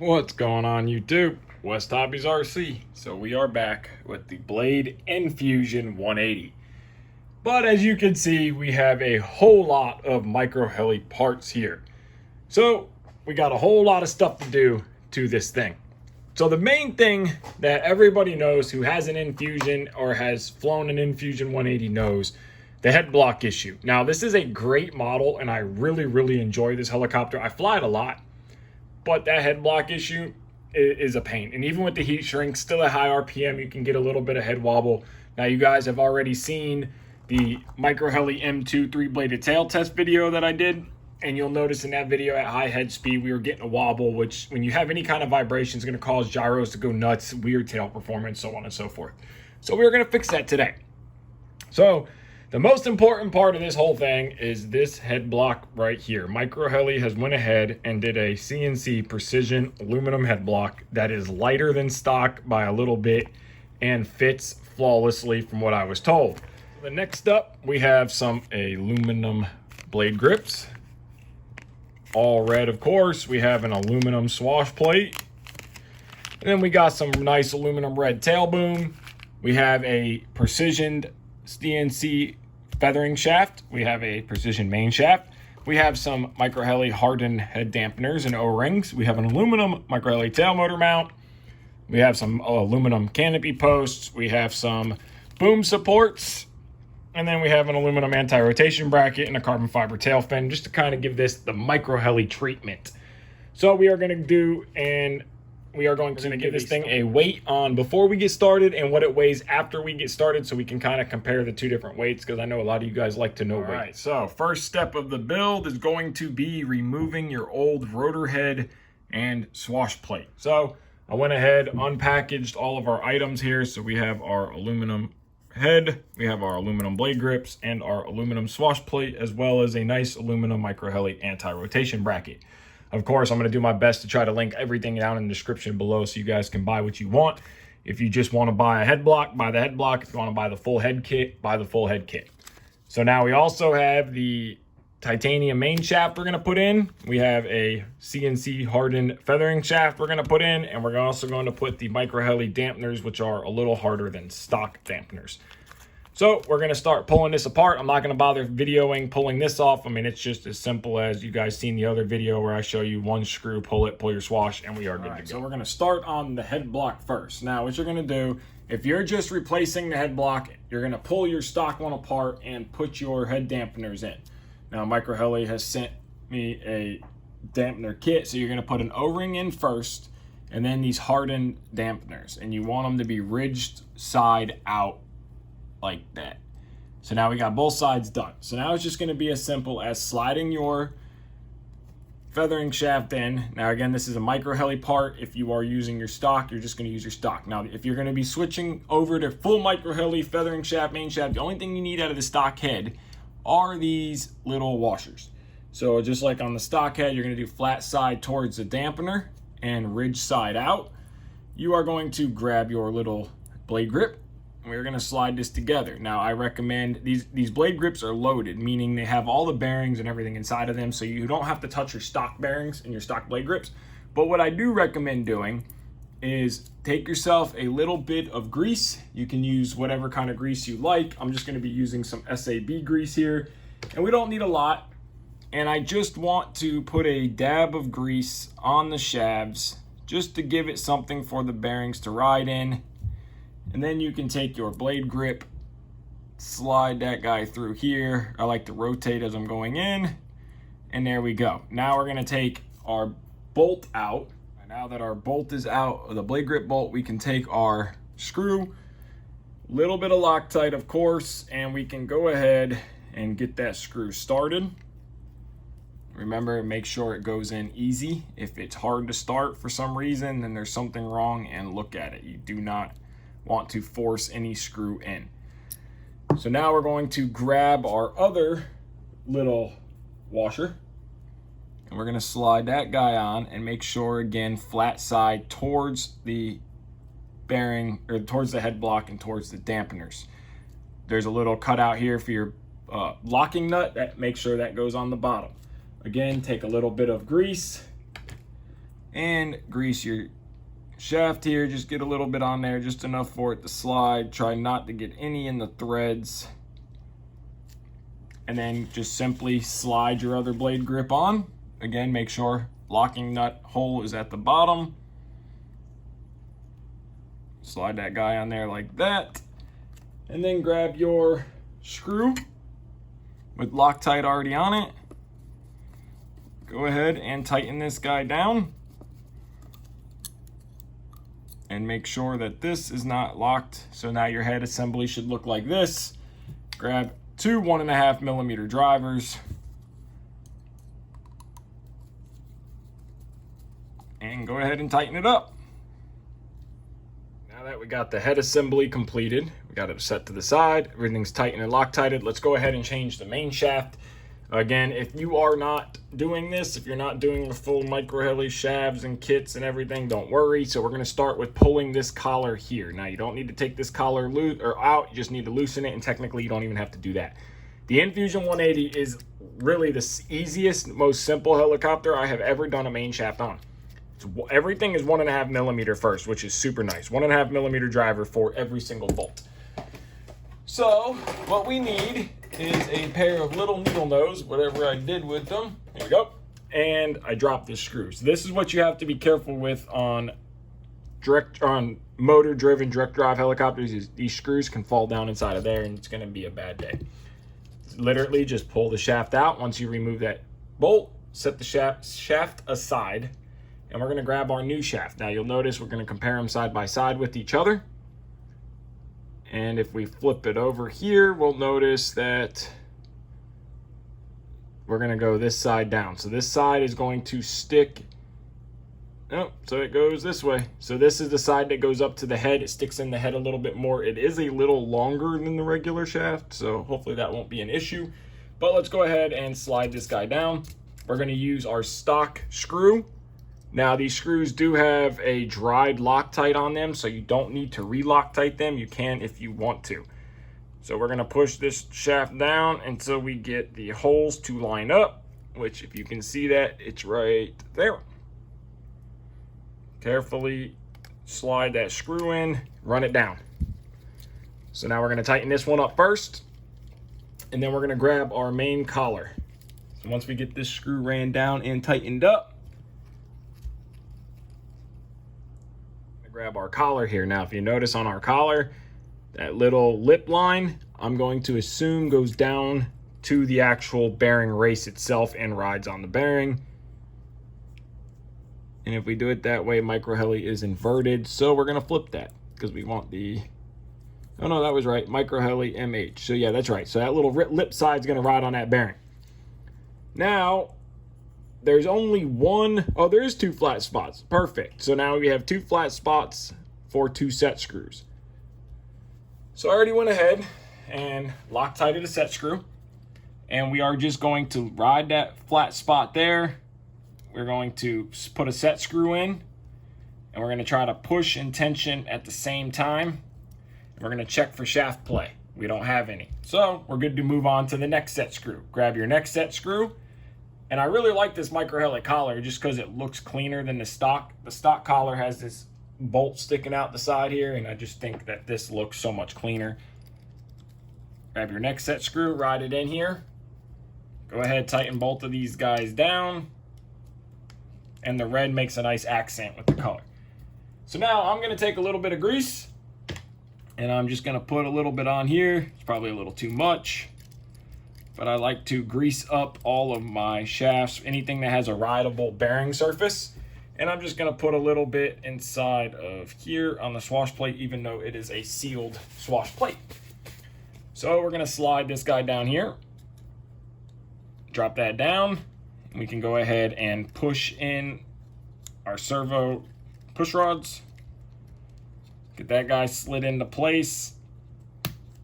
What's going on YouTube? West Hobbies RC. So we are back with the Blade Infusion 180. But as you can see, we have a whole lot of MicroHeli parts here. So we got a whole lot of stuff to do to this thing. So the main thing that everybody knows who has an Infusion or has flown an Infusion 180 knows the head block issue. Now this is a great model and I really enjoy this helicopter. I fly it a lot. But that head block issue is a pain. And even with the heat shrink, still at high RPM, you can get a little bit of head wobble. Now, you guys have already seen the MicroHeli M2 3-bladed tail test video that I did. And you'll notice in that video at high head speed, we were getting a wobble, which when you have any kind of vibration is going to cause gyros to go nuts, weird tail performance, so on and so forth. So we're going to fix that today. So the most important part of this whole thing is this head block right here. MicroHeli has went ahead and did a CNC precision aluminum head block that is lighter than stock by a little bit and fits flawlessly from what I was told. The next up, we have some aluminum blade grips. All red, of course. We have an aluminum swash plate. And then we got some nice aluminum red tail boom. We have a precisioned CNC feathering shaft. We have a precision main shaft. We have some MicroHeli hardened head dampeners and O-rings. We have an aluminum MicroHeli tail motor mount. We have some aluminum canopy posts. We have some boom supports. And then we have an aluminum anti-rotation bracket and a carbon fiber tail fin just to kind of give this the MicroHeli treatment. So we are going to do we are going to give this thing a weight on before we get started and what it weighs after we get started so we can kind of compare the two different weights because I know a lot of you guys like to know weight. All right, so first step of the build is going to be removing your old rotor head and swash plate. So I went ahead, unpackaged all of our items here. So we have our aluminum head, we have our aluminum blade grips and our aluminum swash plate, as well as a nice aluminum MicroHeli anti-rotation bracket. Of course, I'm going to do my best to try to link everything down in the description below so you guys can buy what you want. If you just want to buy a head block, buy the head block. If you want to buy the full head kit, buy the full head kit. So now we also have the titanium main shaft we're going to put in. We have a CNC hardened feathering shaft we're going to put in. And we're also going to put the MicroHeli dampeners, which are a little harder than stock dampeners. So we're going to start pulling this apart. I'm not going to bother videoing pulling this off. I mean, it's just as simple as you guys seen the other video where I show you one screw, pull it, pull your swash, and we are good to go. So we're going to start on the head block first. Now, what you're going to do, if you're just replacing the head block, you're going to pull your stock one apart and put your head dampeners in. Now, MicroHeli has sent me a dampener kit, so you're going to put an O-ring in first, and then these hardened dampeners, and you want them to be ridged side out like that. So now we got both sides done. So now it's just going to be as simple as sliding your feathering shaft in. Now again, this is a MicroHeli part. If you are using your stock, you're just going to use your stock. Now if you're going to be switching over to full MicroHeli feathering shaft, main shaft, the only thing you need out of the stock head are these little washers. So just like on the stock head, you're going to do flat side towards the dampener and ridge side out. You are going to grab your little blade grip. We're going to slide this together. Now, I recommend these blade grips are loaded, meaning they have all the bearings and everything inside of them, so you don't have to touch your stock bearings and your stock blade grips. But what I do recommend doing is take yourself a little bit of grease. You can use whatever kind of grease you like. I'm just going to be using some SAB grease here, and we don't need a lot. And I just want to put a dab of grease on the shafts just to give it something for the bearings to ride in. And then you can take your blade grip, slide that guy through here. I like to rotate as I'm going in. And there we go. Now we're going to take our bolt out. And now that our bolt is out, the blade grip bolt, we can take our screw, little bit of Loctite, of course, and we can go ahead and get that screw started. Remember, make sure it goes in easy. If it's hard to start for some reason, then there's something wrong, and look at it. You do not want to force any screw in. So now we're going to grab our other little washer and we're going to slide that guy on and make sure, again, flat side towards the bearing or towards the head block and towards the dampeners. There's a little cutout here for your locking nut. That make sure that goes on the bottom. Again, take a little bit of grease, and grease your shaft here. Just get a little bit on there, just enough for it to slide. Try not to get any in the threads. And then just simply slide your other blade grip on. Again, make sure locking nut hole is at the bottom. Slide that guy on there like that. And then grab your screw with Loctite already on it. Go ahead and tighten this guy down. And make sure that this is not locked. So now your head assembly should look like this. Grab two 1.5 millimeter drivers. And go ahead and tighten it up. Now that we got the head assembly completed, we got it set to the side, everything's tightened and Loctited. Let's go ahead and change the main shaft. Again, if you are not doing this, if you're not doing the full MicroHeli shafts and kits and everything, don't worry. So we're going to start with pulling this collar here. Now, you don't need to take this collar loose or out. You just need to loosen it, and technically, you don't even have to do that. The Infusion 180 is really the easiest, most simple helicopter I have ever done a main shaft on. Everything is 1.5 millimeter first, which is super nice. 1.5 millimeter driver for every single bolt. So what we need is a pair of little needle nose, whatever I did with them. There we go. And I dropped this screw. So this is what you have to be careful with on motor driven direct drive helicopters. Is these screws can fall down inside of there and it's going to be a bad day. Literally just pull the shaft out. Once you remove that bolt, set the shaft aside, and we're going to grab our new shaft. Now you'll notice we're going to compare them side by side with each other. And if we flip it over here, we'll notice that we're going to go this side down. So this side is going to stick. Oh, so it goes this way. So this is the side that goes up to the head. It sticks in the head a little bit more. It is a little longer than the regular shaft, so hopefully that won't be an issue. But let's go ahead and slide this guy down. We're going to use our stock screw. Now these screws do have a dried Loctite on them, so you don't need to re-Loctite them. You can if you want to. So we're going to push this shaft down until we get the holes to line up, which if you can see that, it's right there. Carefully slide that screw in, run it down. So now we're going to tighten this one up first, and then we're going to grab our main collar. So once we get this screw ran down and tightened up, grab our collar here. Now, if you notice on our collar, that little lip line, I'm going to assume goes down to the actual bearing race itself and rides on the bearing. And if we do it that way, MicroHeli is inverted. So we're going to flip that because we want the, oh no, that was right, MicroHeli MH. So yeah, that's right. So that little lip side is going to ride on that bearing. Now, there's only one, oh, there's two flat spots. Perfect. So now we have two flat spots for two set screws. So I already went ahead and Loctited a set screw. And we are just going to ride that flat spot there. We're going to put a set screw in. And we're going to try to push and tension at the same time. And we're going to check for shaft play. We don't have any. So we're good to move on to the next set screw. Grab your next set screw. And I really like this MicroHeli collar just because it looks cleaner than the stock. The stock collar has this bolt sticking out the side here, and I just think that this looks so much cleaner. Grab your next set screw, ride it in here. Go ahead, tighten both of these guys down. And the red makes a nice accent with the color. So now I'm going to take a little bit of grease, and I'm just going to put a little bit on here. It's probably a little too much. But I like to grease up all of my shafts, anything that has a rideable bearing surface. And I'm just going to put a little bit inside of here on the swash plate, even though it is a sealed swash plate. So we're going to slide this guy down here. Drop that down. We can go ahead and push in our servo push rods. Get that guy slid into place.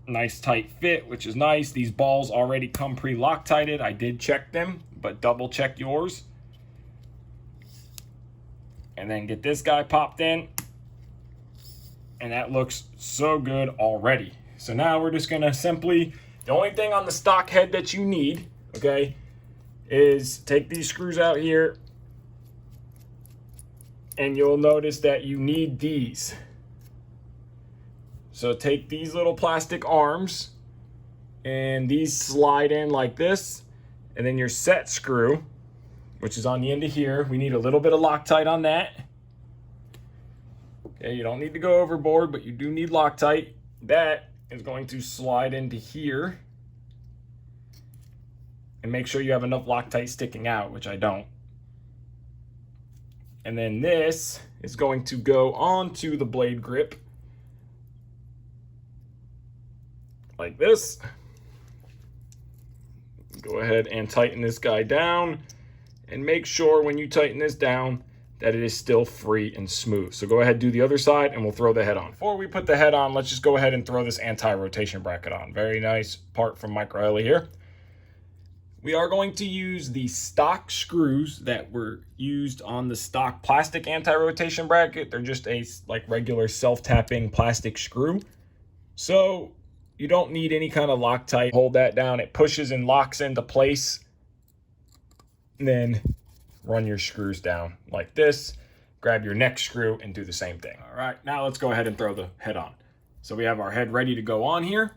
Nice tight fit, which is nice. These balls already come pre-Loctited. I did check them, but double check yours. And then get this guy popped in. And that looks so good already. So now we're just gonna simply, the only thing on the stock head that you need, okay, is take these screws out here and you'll notice that you need these. So take these little plastic arms, and these slide in like this, and then your set screw, which is on the end of here, we need a little bit of Loctite on that. Okay, you don't need to go overboard, but you do need Loctite. That is going to slide into here. And make sure you have enough Loctite sticking out, which I don't. And then this is going to go onto the blade grip like this. Go ahead and tighten this guy down, and make sure when you tighten this down that it is still free and smooth. So go ahead, do the other side, and we'll throw the head on. Before we put the head on, let's just go ahead and throw this anti-rotation bracket on. Very nice part from MicroHeli here. We are going to use the stock screws that were used on the stock plastic anti-rotation bracket. They're just a regular self-tapping plastic screw. So you don't need any kind of Loctite. Hold that down. It pushes and locks into place. And then run your screws down like this. Grab your next screw and do the same thing. All right, now let's go ahead and throw the head on. So we have our head ready to go on here.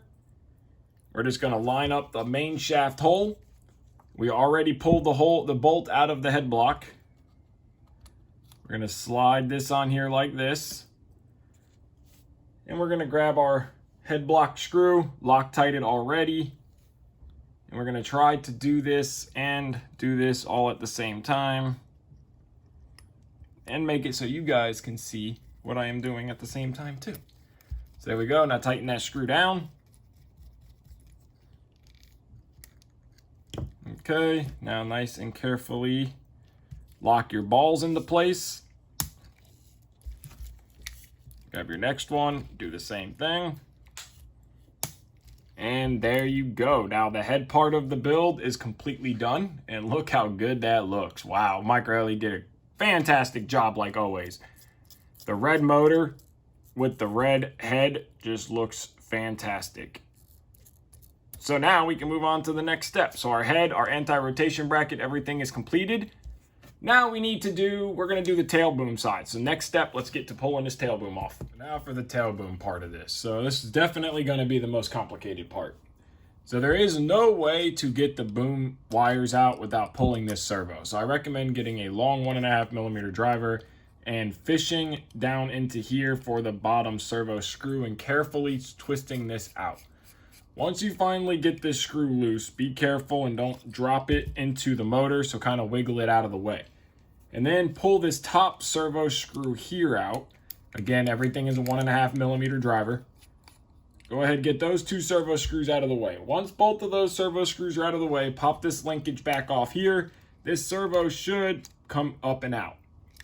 We're just going to line up the main shaft hole. We already pulled the bolt out of the head block. We're going to slide this on here like this. And we're going to grab our head block screw, Loctite it already. And we're going to try to do this and do this all at the same time. And make it so you guys can see what I am doing at the same time too. So there we go. Now tighten that screw down. Okay, now nice and carefully lock your balls into place. Grab your next one, do the same thing. And there you go. Now the head part of the build is completely done, and look how good that looks. Wow, MicroHeli did a fantastic job like always. The red motor with the red head just looks fantastic. So now we can move on to the next step. So our head, our anti-rotation bracket, everything is completed. Now we're gonna do the tail boom side. So next step, let's get to pulling this tail boom off. Now for the tail boom part of this. So this is definitely gonna be the most complicated part. So there is no way to get the boom wires out without pulling this servo. So I recommend getting a long 1.5mm driver and fishing down into here for the bottom servo screw and carefully twisting this out. Once you finally get this screw loose, be careful and don't drop it into the motor, so kind of wiggle it out of the way. And then pull this top servo screw here out. Again, everything is a 1.5mm driver. Go ahead, get those two servo screws out of the way. Once both of those servo screws are out of the way, pop this linkage back off here. This servo should come up and out.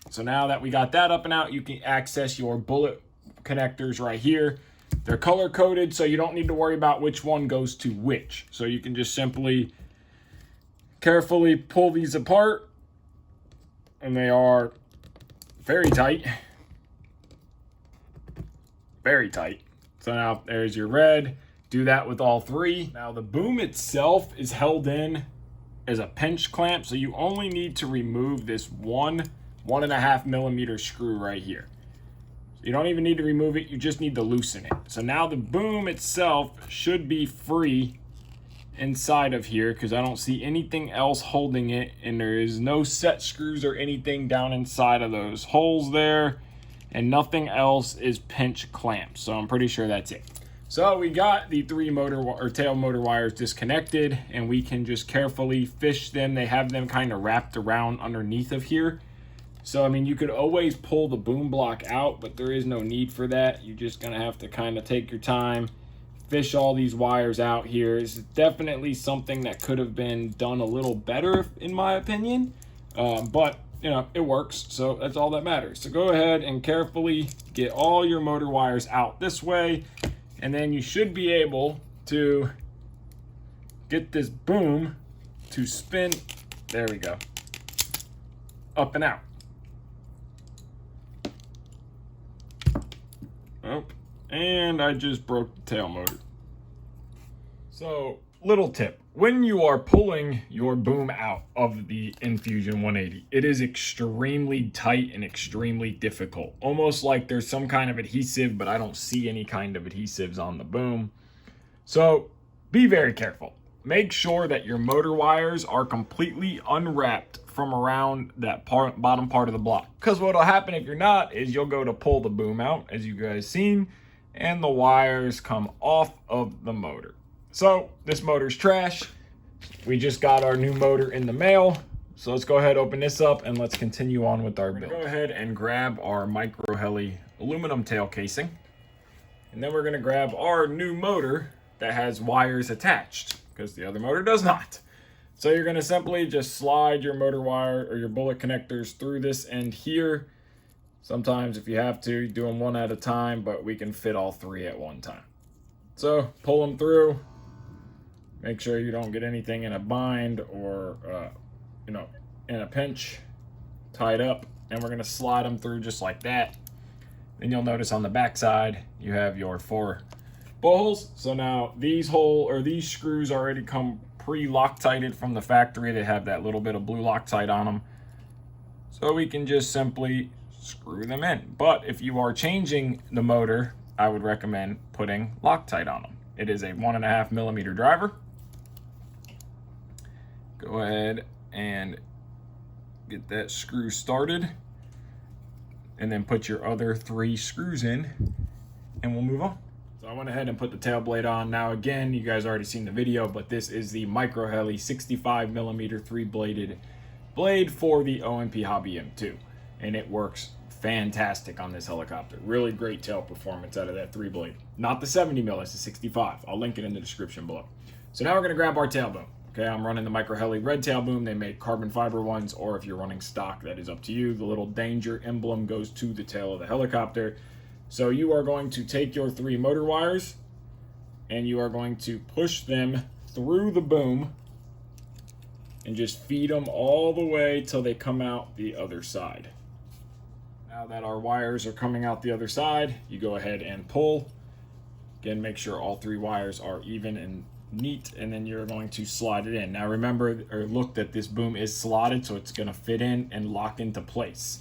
So now that we got that up and out, you can access your bullet connectors right here. They're color coded, so you don't need to worry about which one goes to which. So you can just simply carefully pull these apart, and they are very tight. Very tight. So now there's your red. Do that with all three. Now the boom itself is held in as a pinch clamp, so you only need to remove this 1.5mm screw right here. You don't even need to remove it, you just need to loosen it. So now the boom itself should be free inside of here because I don't see anything else holding it, and there is no set screws or anything down inside of those holes there, and nothing else is pinch clamped. So I'm pretty sure that's it. So we got the three tail motor wires disconnected, and we can just carefully fish them. They have them kind of wrapped around underneath of here. So, I mean, you could always pull the boom block out, but there is no need for that. You're just going to have to kind of take your time, fish all these wires out here. It's definitely something that could have been done a little better, in my opinion. But, you know, it works, so that's all that matters. So go ahead and carefully get all your motor wires out this way, and then you should be able to get this boom to spin. There we go. Up and out. Oh, and I just broke the tail motor. So, little tip. when you are pulling your boom out of the Infusion 180, it is extremely tight and extremely difficult. Almost like there's some kind of adhesive, but I don't see any kind of adhesives on the boom. So be very careful. Make sure that your motor wires are completely unwrapped from around that bottom part of the block. Because what will happen if you're not is you'll go to pull the boom out, as you guys seen, and the wires come off of the motor. So this motor's trash. We just got our new motor in the mail. So let's go ahead, open this up, and let's continue on with our build. Go ahead and grab our MicroHeli aluminum tail casing. And then we're gonna grab our new motor that has wires attached, because the other motor does not. So you're gonna simply just slide your motor wire or your bullet connectors through this end here. Sometimes if you have to, you do them one at a time, but we can fit all three at one time. So pull them through. Make sure you don't get anything in a bind or, in a pinch, tied up. And we're gonna slide them through just like that. Then you'll notice on the back side, you have your 4 bolt holes. So now these screws already come pre-Loctited from the factory. They have that little bit of blue Loctite on them. So we can just simply screw them in. But if you are changing the motor, I would recommend putting Loctite on them. It is a 1.5 millimeter driver. Go ahead and get that screw started, and then put your other 3 screws in, and we'll move on. So I went ahead and put the tail blade on. Now again, you guys already seen the video, but this is the MicroHeli 65 millimeter 3-bladed blade for the OMP Hobby M2, and it works fantastic on this helicopter. Really great tail performance out of that 3-blade. Not the 70 mil, that's the 65. I'll link it in the description below. So now we're gonna grab our tail boom. Okay, I'm running the MicroHeli red tail boom. They make carbon fiber ones, or if you're running stock, that is up to you. The little danger emblem goes to the tail of the helicopter. So you are going to take your 3 motor wires and you are going to push them through the boom and just feed them all the way till they come out the other side. Now that our wires are coming out the other side, you go ahead and pull. Again, make sure all 3 wires are even and neat, and then you're going to slide it in. Now remember, or look, that this boom is slotted, so it's going to fit in and lock into place.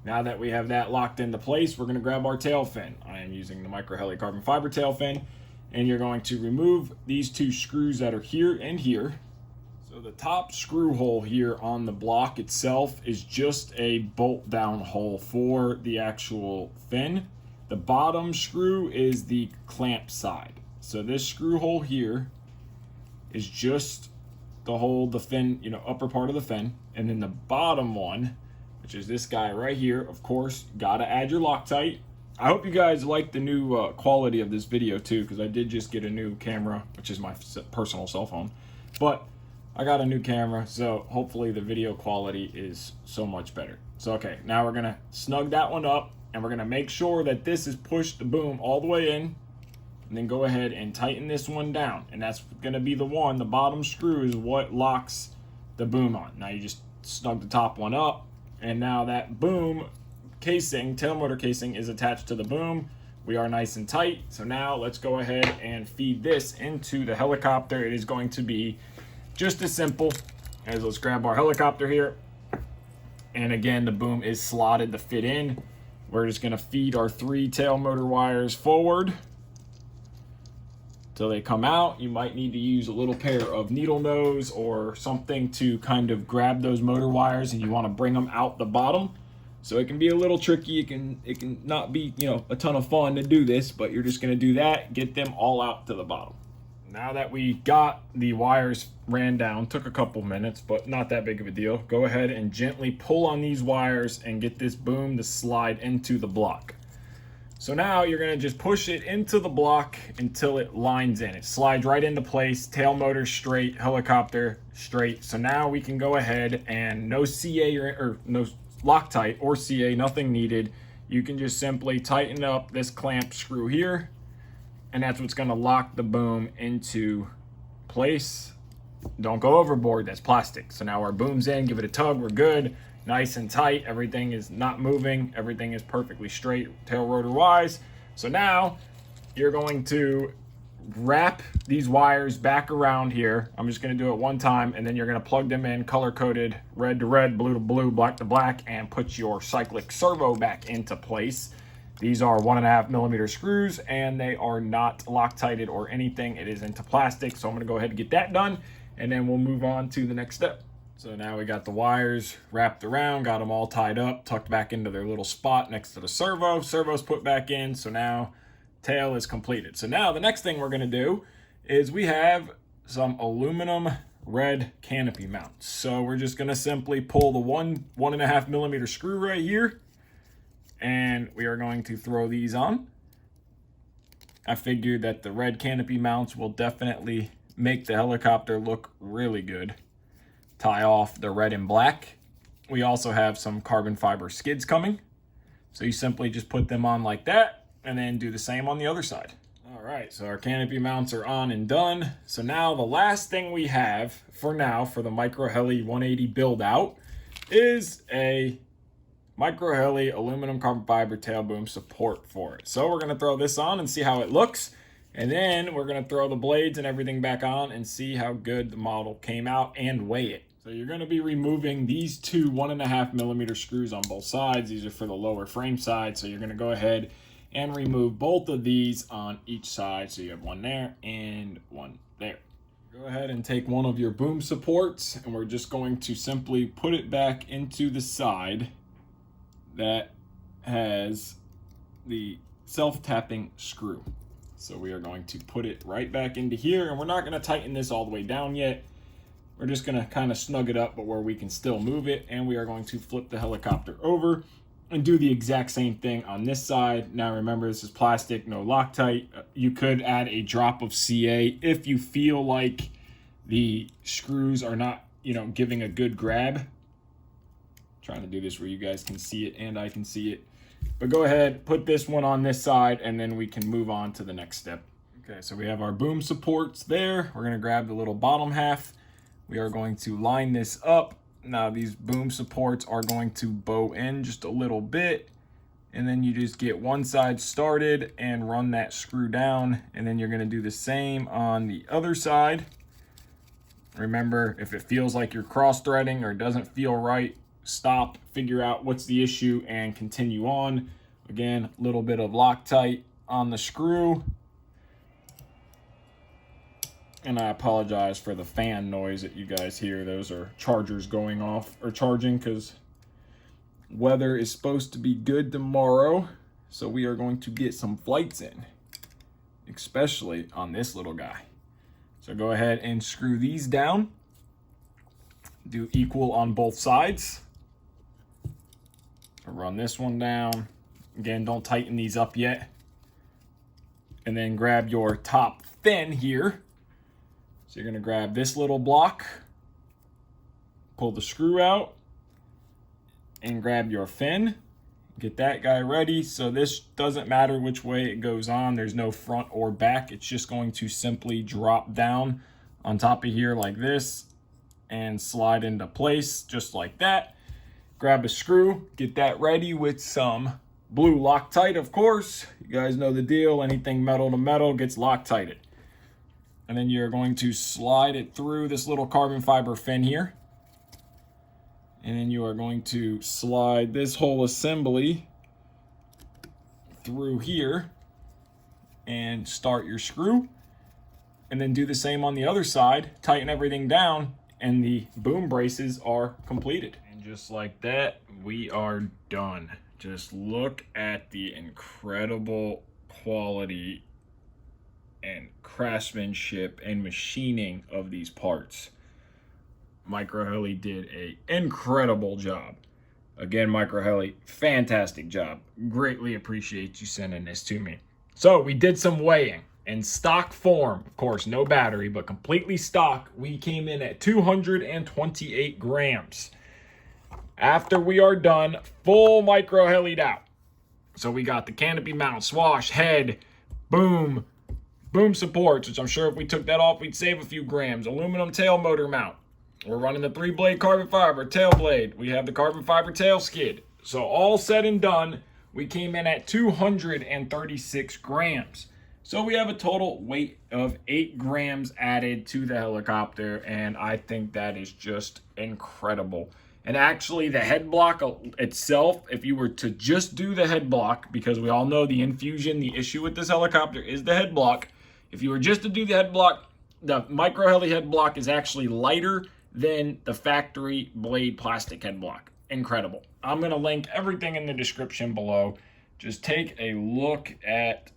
Now that we have that locked into place, we're going to grab our tail fin. I am using the MicroHeli carbon fiber tail fin, and you're going to remove these 2 screws that are here and here. So the top screw hole here on the block itself is just a bolt down hole for the actual fin. The bottom screw is the clamp side. So this screw hole here is just to hold the fin, upper part of the fin. And then the bottom one, which is this guy right here, of course, gotta add your Loctite. I hope you guys like the new quality of this video too, because I did just get a new camera, which is my personal cell phone. But I got a new camera, so hopefully the video quality is so much better. So okay, now we're gonna snug that one up, and we're gonna make sure that this is pushed the boom all the way in. And then go ahead and tighten this one down. And that's gonna be the one, the bottom screw is what locks the boom on. Now you just snug the top one up, and now that boom casing, tail motor casing, is attached to the boom. We are nice and tight. So now let's go ahead and feed this into the helicopter. It is going to be just as simple as, let's grab our helicopter here. And again, the boom is slotted to fit in. We're just gonna feed our 3 tail motor wires forward till they come out. You might need to use a little pair of needle nose or something to kind of grab those motor wires, and you want to bring them out the bottom. So it can be a little tricky. It can not be, a ton of fun to do this, but you're just going to do that, get them all out to the bottom. Now that we got the wires ran down, took a couple minutes, but not that big of a deal. Go ahead and gently pull on these wires and get this boom to slide into the block. So now you're gonna just push it into the block until it lines in. It slides right into place, tail motor straight, helicopter straight. So now we can go ahead and no CA or no Loctite or CA, nothing needed. You can just simply tighten up this clamp screw here, and that's what's gonna lock the boom into place. Don't go overboard, that's plastic. So now our boom's in, give it a tug, we're good. Nice and tight, everything is not moving, everything is perfectly straight tail rotor wise. So now you're going to wrap these wires back around here. I'm just going to do it one time, and then you're going to plug them in color-coded red to red, blue to blue, black to black, and put your cyclic servo back into place. These are 1.5mm screws, and they are not Loctited or anything. It is into plastic, so I'm going to go ahead and get that done, and then we'll move on to the next step. So now we got the wires wrapped around, got them all tied up, tucked back into their little spot next to the servo. Servo's put back in, so now tail is completed. So now the next thing we're going to do is we have some aluminum red canopy mounts. So we're just going to simply pull the 1.5mm screw right here, and we are going to throw these on. I figured that the red canopy mounts will definitely make the helicopter look really good. Tie off the red and black. We also have some carbon fiber skids coming. So you simply just put them on like that, and then do the same on the other side. All right, so our canopy mounts are on and done. So now the last thing we have for now for the MicroHeli 180 build out is a MicroHeli aluminum carbon fiber tail boom support for it. So we're gonna throw this on and see how it looks. And then we're gonna throw the blades and everything back on and see how good the model came out and weigh it. So you're gonna be removing these two 1.5mm screws on both sides. These are for the lower frame side. So you're gonna go ahead and remove both of these on each side. So you have one there and one there. Go ahead and take one of your boom supports, and we're just going to simply put it back into the side that has the self-tapping screw. So we are going to put it right back into here, and we're not going to tighten this all the way down yet. We're just going to kind of snug it up, but where we can still move it, and we are going to flip the helicopter over and do the exact same thing on this side. Now remember, this is plastic, no Loctite. You could add a drop of CA if you feel like the screws are not, giving a good grab. Trying to do this where you guys can see it and I can see it. But go ahead, put this one on this side, and then we can move on to the next step. Okay, so we have our boom supports there. We're gonna grab the little bottom half. We are going to line this up. Now these boom supports are going to bow in just a little bit, and then you just get one side started and run that screw down, and then you're gonna do the same on the other side. Remember, if it feels like you're cross-threading or doesn't feel right, stop, figure out what's the issue, and continue on. Again, a little bit of Loctite on the screw. And I apologize for the fan noise that you guys hear. Those are chargers going off or charging, because weather is supposed to be good tomorrow. So we are going to get some flights in, especially on this little guy. So go ahead and screw these down. Do equal on both sides. Run this one down. Again, don't tighten these up yet. And then grab your top fin here. So you're going to grab this little block, pull the screw out, and grab your fin. Get that guy ready. So this doesn't matter which way it goes on. There's no front or back. It's just going to simply drop down on top of here like this and slide into place just like that. Grab a screw, get that ready with some blue Loctite, of course. You guys know the deal. Anything metal to metal gets Loctited. And then you're going to slide it through this little carbon fiber fin here. And then you are going to slide this whole assembly through here and start your screw. And then do the same on the other side. Tighten everything down, and the boom braces are completed. And just like that, we are done. Just look at the incredible quality and craftsmanship and machining of these parts. MicroHeli did an incredible job. Again, MicroHeli, fantastic job. Greatly appreciate you sending this to me. So we did some weighing. In stock form, of course, no battery, but completely stock, we came in at 228 grams. After we are done, full MicroHeli'd out. So we got the canopy mount, swash, head, boom supports, which I'm sure if we took that off, we'd save a few grams. Aluminum tail motor mount. We're running the 3-blade carbon fiber tail blade. We have the carbon fiber tail skid. So all said and done, we came in at 236 grams. So we have a total weight of 8 grams added to the helicopter, and I think that is just incredible. And actually, the head block itself, if you were to just do the head block, because we all know the Infusion, the issue with this helicopter is the head block. If you were just to do the head block, the MicroHeli head block is actually lighter than the factory blade plastic head block. Incredible. I'm going to link everything in the description below. Just take a look at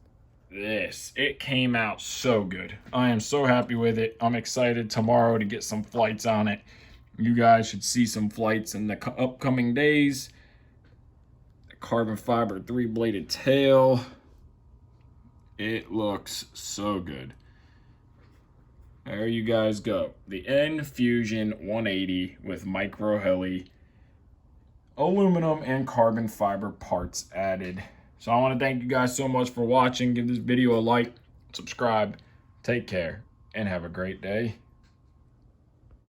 this. It came out so good. I am so happy with it. I'm excited tomorrow to get some flights on it. You guys should see some flights in the upcoming days. The carbon fiber 3-bladed tail. It looks so good. There you guys go. The Infusion 180 with MicroHeli, aluminum and carbon fiber parts added. So I want to thank you guys so much for watching. Give this video a like, subscribe, take care, and have a great day.